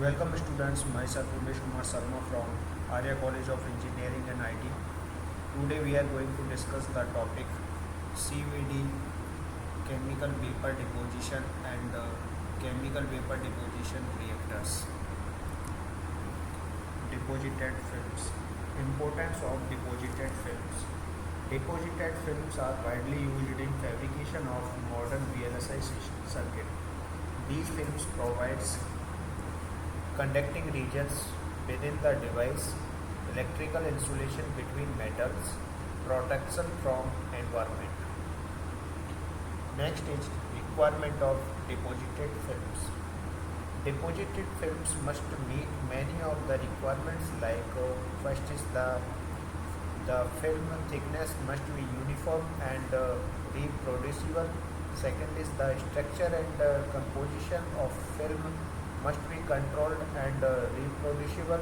Welcome students, myself Umesh Kumar Sarma from Arya College of Engineering and IT. Today we are going to discuss the topic CVD, chemical vapor deposition and chemical vapor deposition reactors. Deposited films. Importance of deposited films. Deposited films are widely used in fabrication of modern VLSI circuit. These films provides conducting regions within the device, electrical insulation between metals, protection from environment. Next is requirement of deposited films. Deposited films must meet many of the requirements like first is the film thickness must be uniform and reproducible. Second is the structure and composition of film must be controlled and reproducible.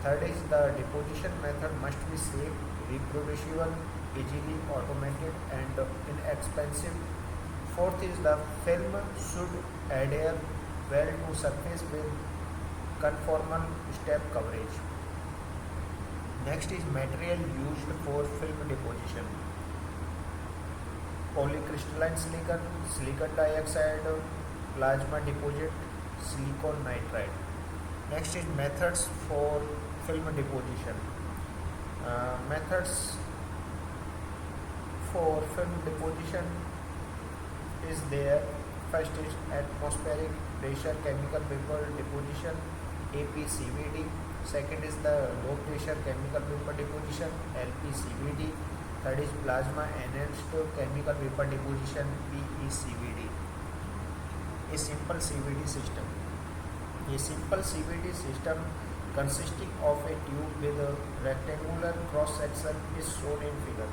Third is the deposition method must be safe, reproducible, easily automated and inexpensive. Fourth is the film should adhere well to surface with conformal step coverage. Next is material used for film deposition. Polycrystalline silicon, silicon dioxide, plasma deposit, silicon nitride. Next is methods for film deposition. Methods for film deposition is there. First is atmospheric pressure chemical vapor deposition, APCVD. Second is the low pressure chemical vapor deposition, LPCVD. Third is plasma enhanced chemical vapor deposition, PECVD. A simple CVD system. A simple CVD system consisting of a tube with a rectangular cross section is shown in figure.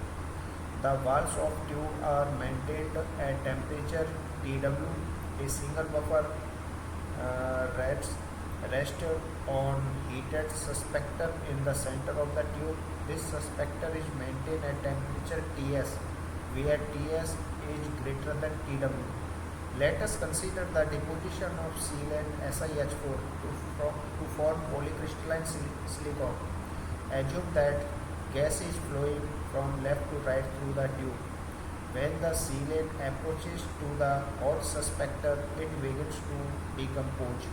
The walls of tube are maintained at temperature TW. A single buffer rests on heated suspector in the center of the tube. This suspector is maintained at temperature TS, where TS is greater than TW. Let us consider the deposition of sealant SiH4 to form polycrystalline silicon. Assume that gas is flowing from left to right through the tube. When the sealant approaches to the hot suspector, it begins to decompose.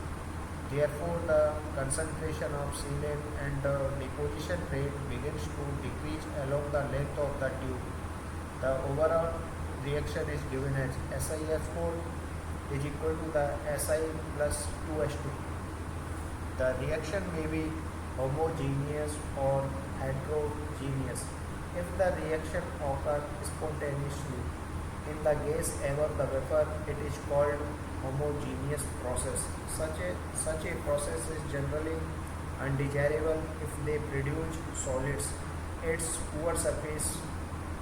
Therefore, the concentration of sealant and the deposition rate begins to decrease along the length of the tube. The overall reaction is given as SiH4 is equal to the Si plus 2H2. The reaction may be homogeneous or heterogeneous. If the reaction occurs spontaneously in the gas above the vapor, it is called homogeneous process. Such a process is generally undesirable if they produce solids. Its poor surface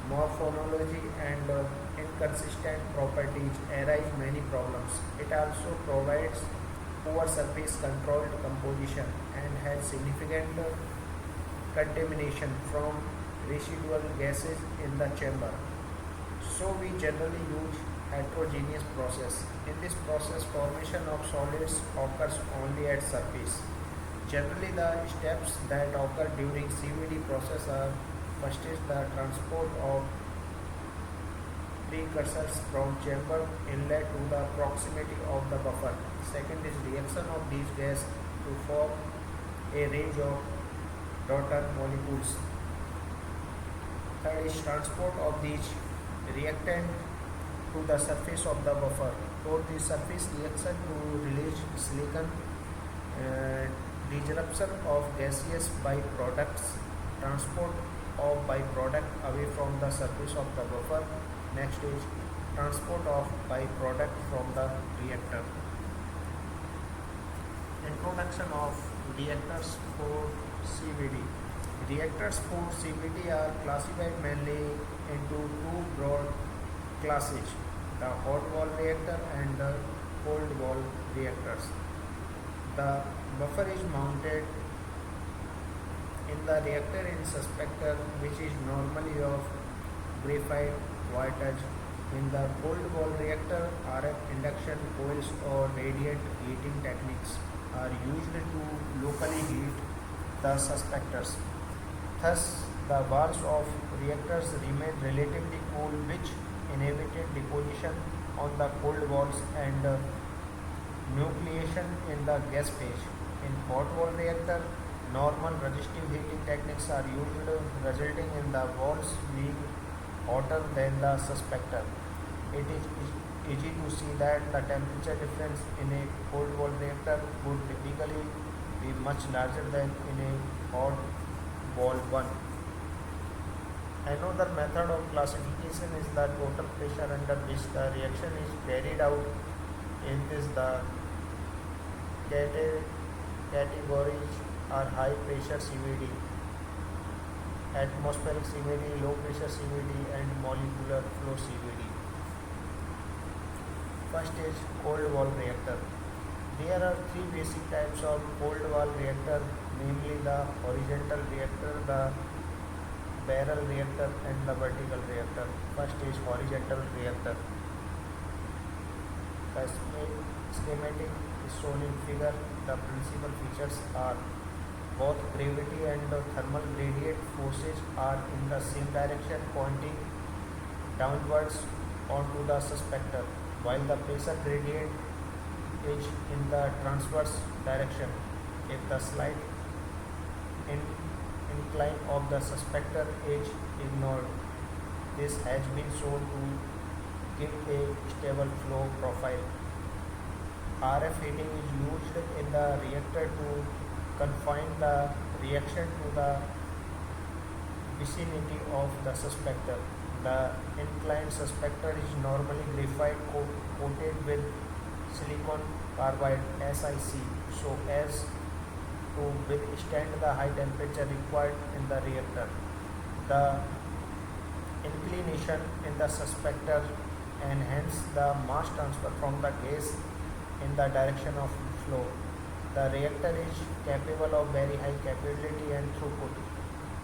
morphology and inconsistent properties arise many problems. It also provides poor surface controlled composition and has significant contamination from residual gases in the chamber. So we generally use heterogeneous process. In this process, formation of solids occurs only at surface. Generally, the steps that occur during CVD process are: first is the transport of precursors from chamber inlet to the proximity of the buffer. Second is reaction of these gases to form a range of daughter molecules. Third is transport of these reactant to the surface of the buffer. Fourth is surface reaction to release silicon, disruption of gaseous byproducts, transport of byproduct away from the surface of the buffer. Next is transport of byproduct from the reactor. Introduction of reactors for CVD. Reactors for CVD are classified mainly into two broad classes: the hot wall reactor and the cold wall reactors. The buffer is mounted in the reactor in suspector, which is normally of graphite voltage. In the cold wall reactor, RF induction coils or radiant heating techniques. are used to locally heat the suspectors. Thus, the walls of reactors remain relatively cool, which inhibited deposition on the cold walls and nucleation in the gas phase. In hot wall reactor, normal resistive heating techniques are used, resulting in the walls being hotter than the suspector. It is easy to see that the temperature difference in a cold wall reactor would typically be much larger than in a hot wall one. Another method of classification is the total pressure under which the reaction is carried out. In this, the categories are high pressure CVD, atmospheric CVD, low pressure CVD, and molecular flow CVD. First is cold wall reactor. There are three basic types of cold wall reactor, namely the horizontal reactor, the barrel reactor, and the vertical reactor. First is horizontal reactor. The schematic is shown in figure. The principal features are both gravity and the thermal gradient forces are in the same direction, pointing downwards onto the suspector, while the pressure gradient is in the transverse direction. If the slight incline of the suspector is ignored, this has been shown to give a stable flow profile. RF heating is used in the reactor to confine the reaction to the vicinity of the suspector. The inclined suspector is normally graphite coated with silicon carbide SiC so as to withstand the high temperature required in the reactor. The inclination in the suspector and hence the mass transfer from the gas in the direction of flow. The reactor is capable of very high capability and throughput.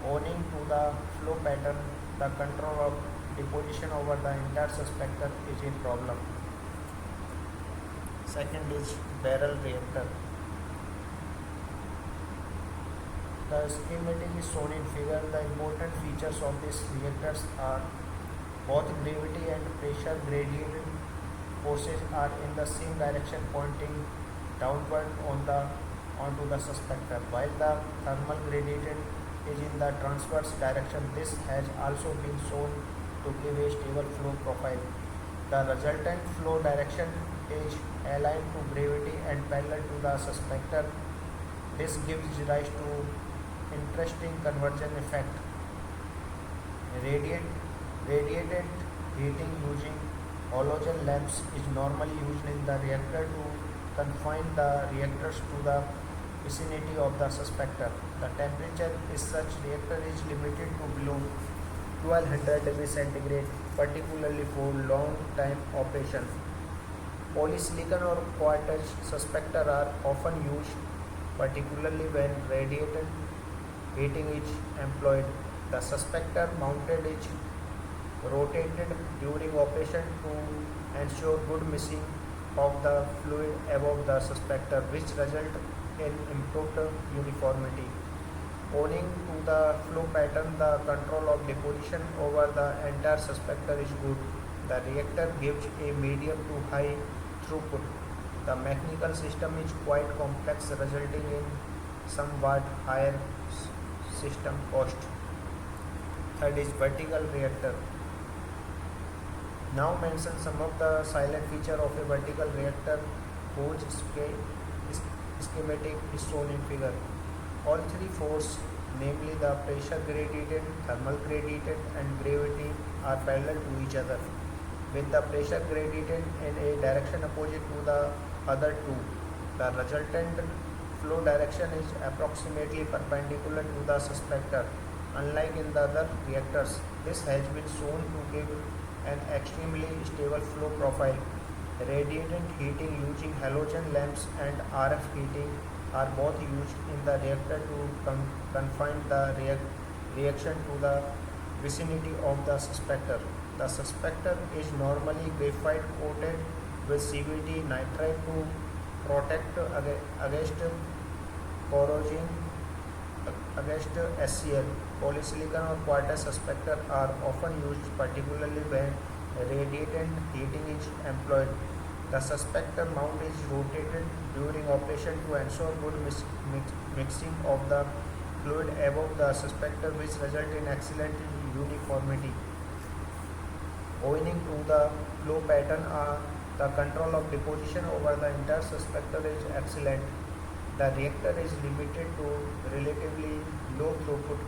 Owing to the flow pattern, the control of deposition over the entire suspector is a problem. Second is barrel reactor. The schematic is shown in figure. The important features of these reactors are both gravity and pressure gradient forces are in the same direction, pointing downward onto the suspector, while the thermal gradient is in the transverse direction. This has also been shown to give a stable flow profile. The resultant flow direction is aligned to gravity and parallel to the suspector. This gives rise to interesting conversion effect. Radiated heating using halogen lamps is normally used in the reactor to confine the reactors to the vicinity of the suspector. The temperature is such reactor is limited to below 1200 degrees centigrade, particularly for long time operation. Polysilicon or quartz suspector are often used, particularly when radiated heating is employed. The suspector mounted is rotated during operation to ensure good mixing of the fluid above the suspector, which result in improved uniformity. Owing to the flow pattern, the control of deposition over the entire suspector is good. The reactor gives a medium to high throughput. The mechanical system is quite complex, resulting in somewhat higher system cost. Third is vertical reactor. Now mention some of the silent feature of a vertical reactor whose schematic is shown in figure. All three forces, namely the pressure gradient, thermal gradient, and gravity, are parallel to each other, with the pressure gradient in a direction opposite to the other two. The resultant flow direction is approximately perpendicular to the suspector. Unlike in the other reactors, this has been shown to give an extremely stable flow profile. Radiant heating using halogen lamps and RF heating are both used in the reactor to confine the reaction to the vicinity of the suspector. The suspector is normally graphite coated with CVD nitride to protect against corrosion against SCL. Polysilicon or quartz suspector are often used, particularly when radiant heating is employed. The suspector mount is rotated during operation to ensure good mixing of the fluid above the suspector, which result in excellent uniformity. Owing to the flow pattern, the control of deposition over the entire suspector is excellent. The reactor is limited to relatively low throughput.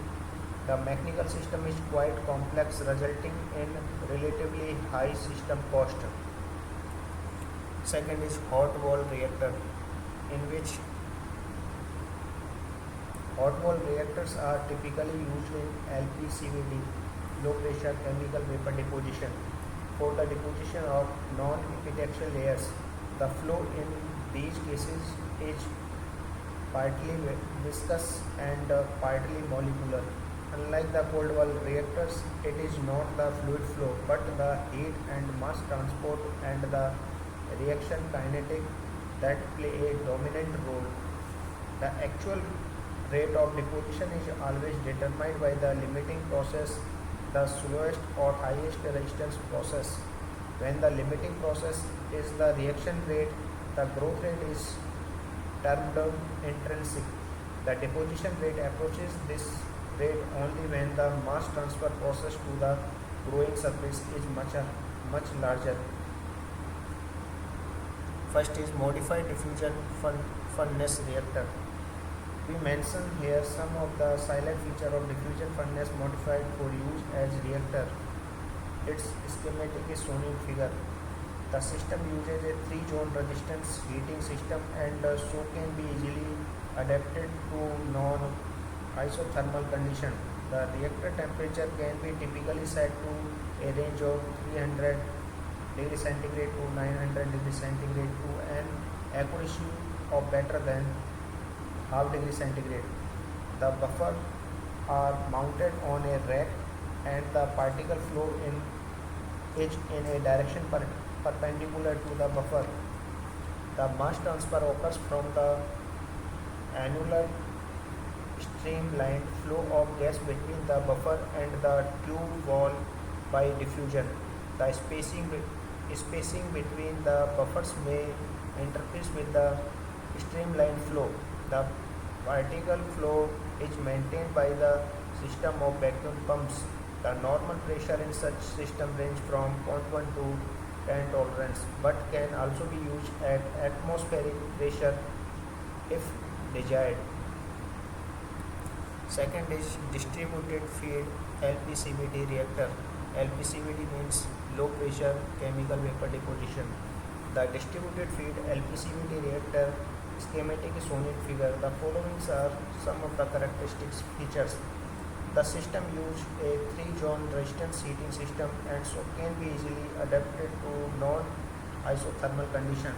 The mechanical system is quite complex, resulting in relatively high system cost. Second is hot wall reactor, in which hot wall reactors are typically used in LPCVD, low pressure chemical vapor deposition, for the deposition of non-epitaxial layers. The flow in these cases is partly viscous and partly molecular. Unlike the cold wall reactors, it is not the fluid flow but the heat and mass transport and the reaction kinetic that play a dominant role. The actual rate of deposition is always determined by the limiting process, the slowest or highest resistance process. When the limiting process is the reaction rate, the growth rate is termed intrinsic. The deposition rate approaches this rate only when the mass transfer process to the growing surface is much larger. First is modified diffusion furnace reactor. We mention here some of the silent feature of diffusion furnace modified for use as reactor. Its schematic is shown in figure. The system uses a 3-zone resistance heating system and so can be easily adapted to non-isothermal condition. The reactor temperature can be typically set to a range of 300 degrees centigrade to 900 degrees centigrade to an accuracy of better than half degree centigrade. The buffer are mounted on a rack and the particle flow is in a direction perpendicular to the buffer. The mass transfer occurs from the annular streamlined flow of gas between the buffer and the tube wall by diffusion. The spacing between the buffers may interface with the streamlined flow. The particle flow is maintained by the system of vacuum pumps. The normal pressure in such system range from 0.1 to 10 tolerance, but can also be used at atmospheric pressure if desired. Second is distributed feed LPCVD reactor. LPCVD means low pressure chemical vapor deposition. The distributed feed LPCVD reactor schematic is shown in figure. The following are some of the characteristics features. The system uses a 3-zone resistance heating system and so can be easily adapted to non-isothermal condition.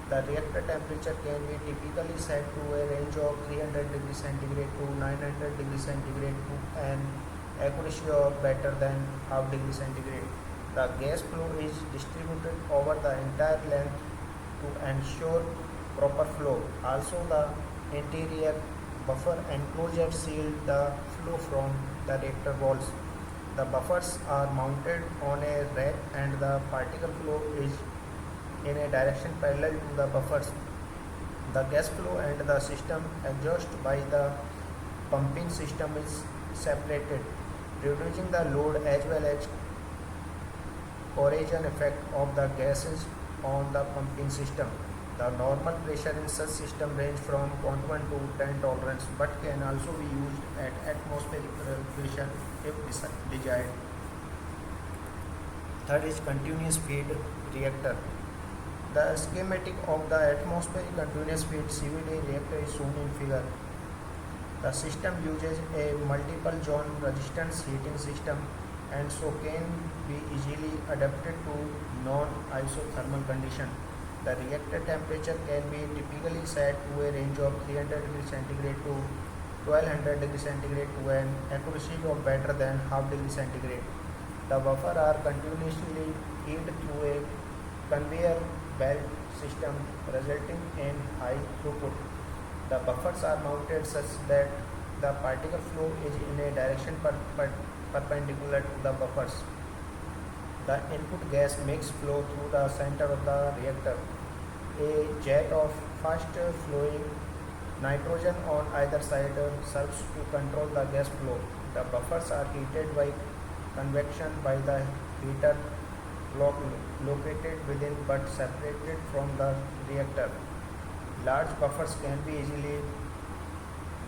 The reactor temperature can be typically set to a range of 300 degrees centigrade to 900 degrees centigrade to an accuracy of better than half degree centigrade. The gas flow is distributed over the entire length to ensure proper flow. Also, the interior buffer enclosure shield the flow from the reactor walls. The buffers are mounted on a rack and the particle flow is in a direction parallel to the buffers. The gas flow and the system exhaust by the pumping system is separated, reducing the load as well as corrosion effect of the gases on the pumping system. The normal pressure in such system range from 0.1 to 10 tolerance but can also be used at atmospheric pressure if desired. Third is continuous feed reactor. The schematic of the atmospheric continuous feed CVD reactor is shown in figure. The system uses a multiple zone resistance heating system and so can be easily adapted to non-isothermal condition. The reactor temperature can be typically set to a range of 300 degrees centigrade to 1200 degrees centigrade to an accuracy of better than half degree centigrade. The buffer are continuously heated through a conveyor belt system resulting in high throughput. The buffers are mounted such that the particle flow is in a direction perpendicular to the buffers. The input gas mix flow through the center of the reactor. A jet of fast flowing nitrogen on either side serves to control the gas flow. The buffers are heated by convection by the heater located within but separated from the reactor. Large buffers can be easily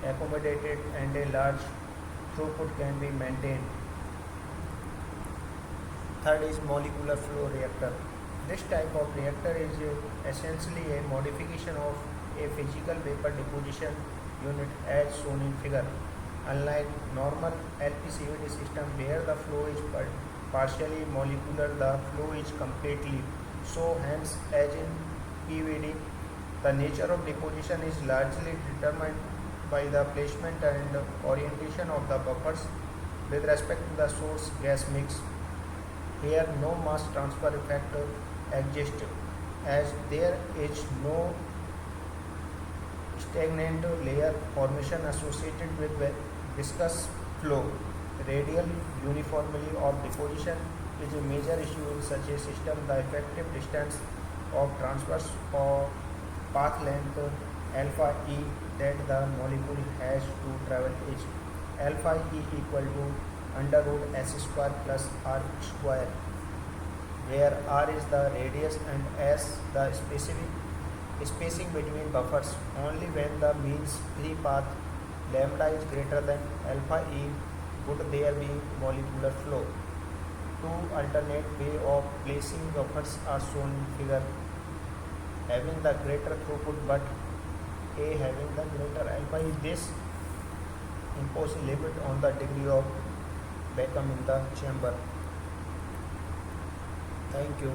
accommodated and a large throughput can be maintained. Third is molecular flow reactor. This type of reactor is essentially a modification of a physical vapor deposition unit as shown in figure. Unlike normal LPCVD system where the flow is partially molecular, the flow is completely. So hence as in PVD, the nature of deposition is largely determined by the placement and orientation of the buffers with respect to the source gas mix. Here no mass transfer effect exists as there is no stagnant layer formation associated with viscous flow. Radial uniformity of deposition is a major issue in such a system. The effective distance of transverse or path length alpha E that the molecule has to travel is alpha E equal to under root s square plus r square, where r is the radius and s the specific spacing between buffers. Only when the means free path lambda is greater than alpha E would there be molecular flow. Two alternate way of placing buffers are shown in figure, having the greater throughput but A having the greater alpha E. This imposes limit on the degree of vacuum in the chamber. Thank you.